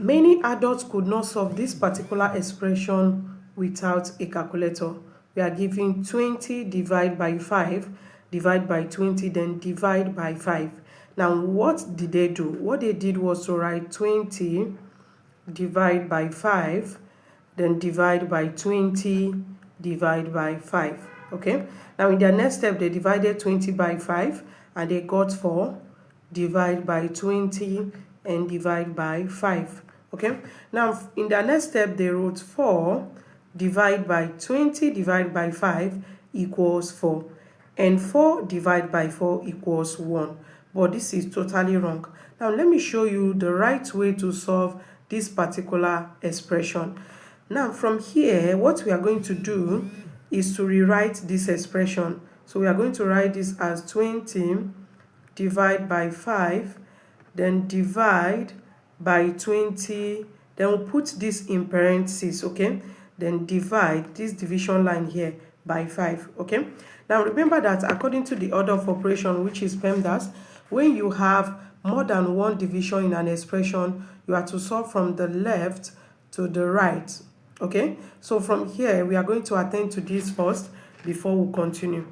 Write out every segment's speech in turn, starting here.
Many adults could not solve this particular expression without a calculator. We are given 20 divided by 5, divide by 20, then divide by 5. Now, what did they do? What they did was to write 20 divide by 5, then divide by 20, divide by 5. Okay? Now, in their next step, they divided 20 by 5, and they got 4, divide by 20, and divide by 5. Okay, now in the next step they wrote 4 divide by 20 divide by 5 equals 4, and 4 divide by 4 equals 1. But this is totally wrong. Now let me show you the right way to solve this particular expression. Now from here, what we are going to do is to rewrite this expression. So we are going to write this as 20 divide by 5, then divide by 20, then we'll put this in parentheses, okay? Then divide this division line here by 5, okay? Now remember that according to the order of operation, which is PEMDAS, when you have more than one division in an expression, you have to solve from the left to the right, okay? So from here, we are going to attend to this first before we continue.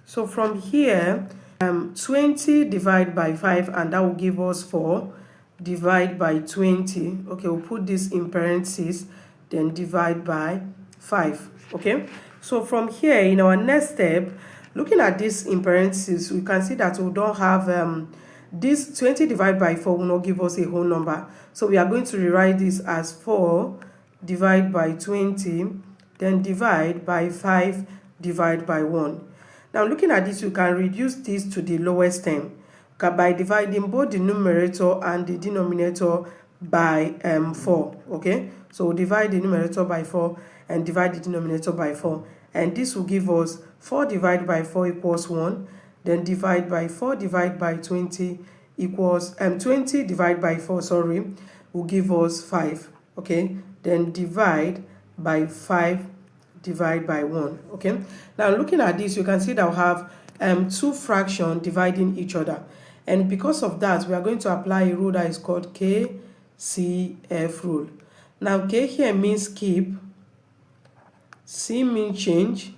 So from here, 20 divided by 5, and that will give us 4. Divide by 20. Okay, we'll put this in parentheses, then divide by 5. Okay, so from here, in our next step, looking at this in parentheses, we can see that we don't have this 20 divided by 4 will not give us a whole number. So we are going to rewrite this as 4 divide by 20, then divide by 5 divide by 1. Now looking at this, you can reduce this to the lowest term by dividing both the numerator and the denominator by 4. Okay, so we'll divide the numerator by 4 and divide the denominator by 4, and this will give us 4 divided by 4 equals 1, then divide by 4 divided by 20 equals 20 divided by 4, sorry, will give us 5. Okay, then divide by 5 divide by 1. Okay, now looking at this, you can see that we have two fractions dividing each other, and because of that, we are going to apply a rule that is called KCF rule. Now K here means keep, C means change,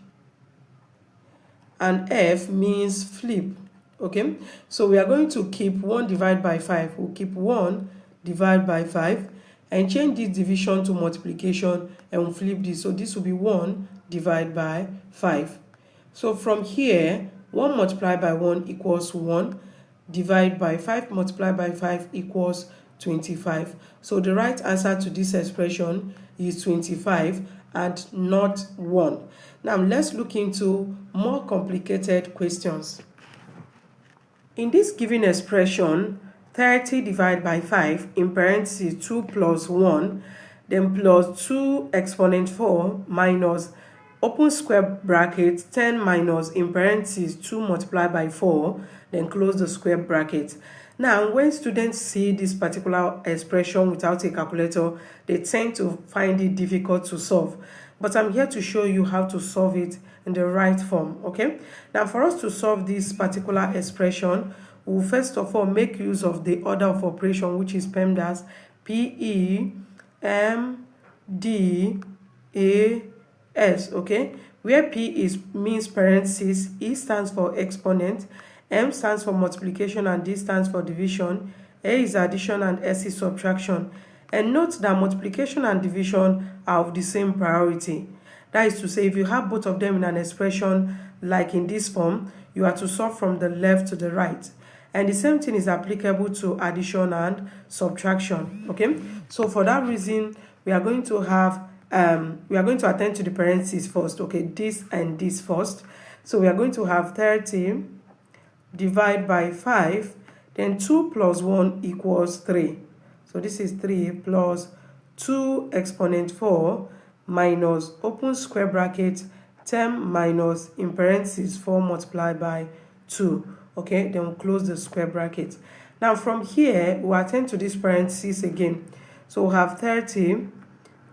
and F means flip. Okay, so we are going to keep 1 divided by 5. We'll keep 1 divided by 5 and change this division to multiplication, and we'll flip this. So this will be 1 divided by 5. So from here, 1 multiplied by 1 equals 1. Divide by 5 multiplied by 5 equals 25. So the right answer to this expression is 25 and not 1. Now let's look into more complicated questions. In this given expression, 30 divided by 5, in parentheses 2 plus 1, then plus 2 exponent 4 minus open square bracket 10 minus in parentheses 2 multiplied by 4, then close the square bracket. Now when students see this particular expression without a calculator, they tend to find it difficult to solve, but I'm here to show you how to solve it in the right form. Okay, now for us to solve this particular expression, we'll first of all make use of the order of operation, which is PEMDAS, PEMDAS, okay, where P means parentheses, E stands for exponent, M stands for multiplication, and D stands for division, A is addition, and S is subtraction. And note that multiplication and division are of the same priority. That is to say, if you have both of them in an expression like in this form, you are to solve from the left to the right. And the same thing is applicable to addition and subtraction. Okay, so for that reason, we are going to have we are going to attend to the parentheses first. Okay, this and this first. So we are going to have 30 divide by 5, then 2 plus 1 equals 3. So this is 3 plus 2 exponent 4 minus open square bracket 10 minus in parentheses 4 multiplied by 2. Okay, then we'll close the square bracket. Now from here, we'll attend to this parentheses again. So we'll have 30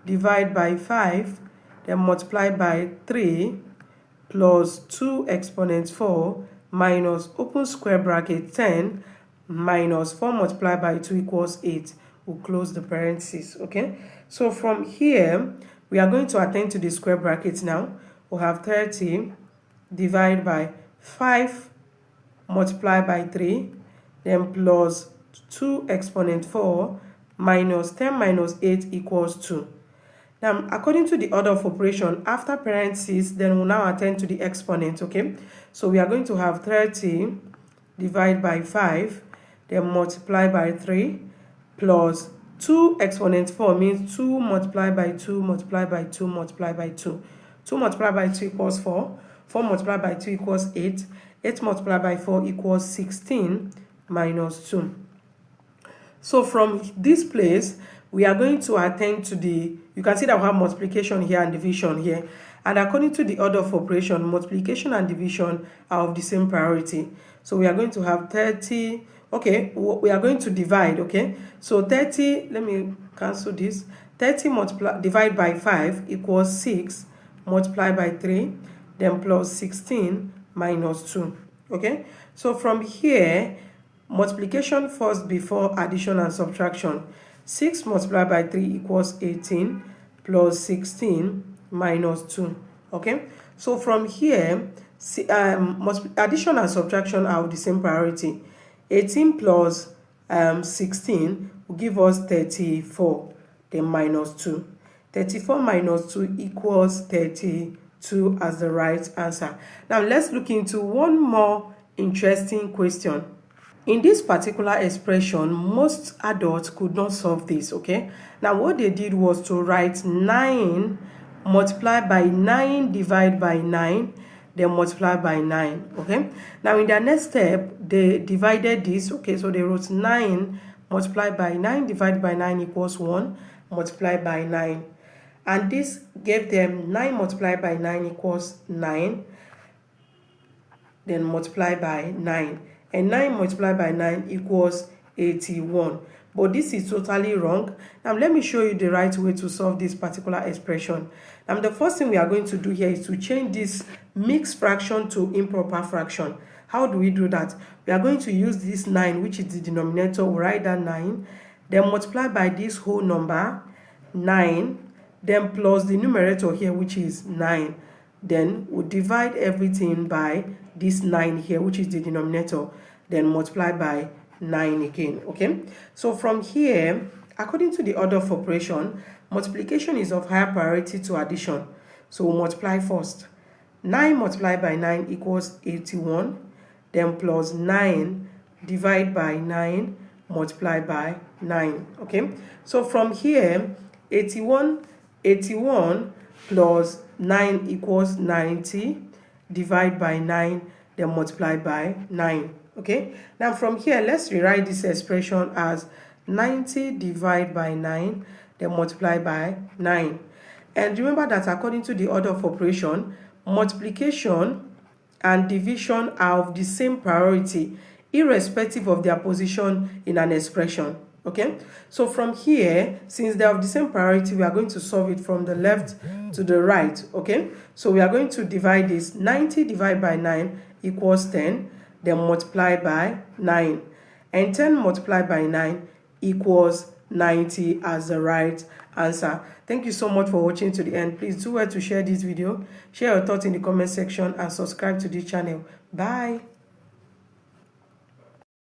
divide by 5, then multiply by 3 plus 2 exponent 4 minus open square bracket 10 minus 4 multiplied by 2 equals 8. we'll close the parentheses. Okay, so from here we are going to attend to the square brackets now. We'll have 30 divided by 5 multiplied by 3, then plus 2 exponent 4 minus 10 minus 8 equals 2. Now, according to the order of operation, after parentheses, then we'll now attend to the exponent, okay? So we are going to have 30 divided by 5, then multiply by 3, plus 2 exponent 4 means 2 multiplied by 2 multiplied by 2 multiplied by 2. 2 multiplied by 2 equals 4. 4 multiplied by 2 equals 8. 8 multiplied by 4 equals 16 minus 2. So from this place, we are going to attend to the, you can see that we have multiplication here and division here. And according to the order of operation, multiplication and division are of the same priority. So we are going to have 30, okay, we are going to divide, okay. So 30, let me cancel this. 30 divided by 5 equals 6 multiplied by 3, then plus 16 minus 2, okay. So from here, multiplication first before addition and subtraction. 6 multiplied by 3 equals 18 plus 16 minus 2. Okay, so from here, addition and subtraction are of the same priority. 18 plus 16 will give us 34, then minus 2. 34 minus 2 equals 32 as the right answer. Now let's look into one more interesting question. In this particular expression, most adults could not solve this, okay? Now, what they did was to write 9 multiplied by 9 divided by 9, then multiply by 9, okay? Now, in their next step, they divided this, okay? So they wrote 9 multiplied by 9 divided by 9 equals 1 multiplied by 9. And this gave them 9 multiplied by 9 equals 9, then multiply by 9. And 9 multiplied by 9 equals 81. But this is totally wrong. Now, let me show you the right way to solve this particular expression. Now, the first thing we are going to do here is to change this mixed fraction to improper fraction. How do we do that? We are going to use this 9, which is the denominator. We'll write that 9. Then multiply by this whole number, 9. Then plus the numerator here, which is 9. Then we'll divide everything by this 9 here, which is the denominator, then multiply by 9 again, okay? So from here, according to the order of operation, multiplication is of higher priority to addition. So we'll multiply first. 9 multiplied by 9 equals 81, then plus 9 divided by 9 multiplied by 9, okay? So from here, 81 plus 9 equals 90, divide by 9, then multiply by 9, okay? Now from here, let's rewrite this expression as 90 divided by 9, then multiply by 9. And remember that according to the order of operation, multiplication and division are of the same priority, irrespective of their position in an expression. Okay, so from here, since they are of the same priority, we are going to solve it from the left to the right. Okay, so we are going to divide this. 90 divided by 9 equals 10, then multiply by 9. And 10 multiplied by 9 equals 90 as the right answer. Thank you so much for watching to the end. Please do well to share this video, share your thoughts in the comment section, and subscribe to this channel. Bye.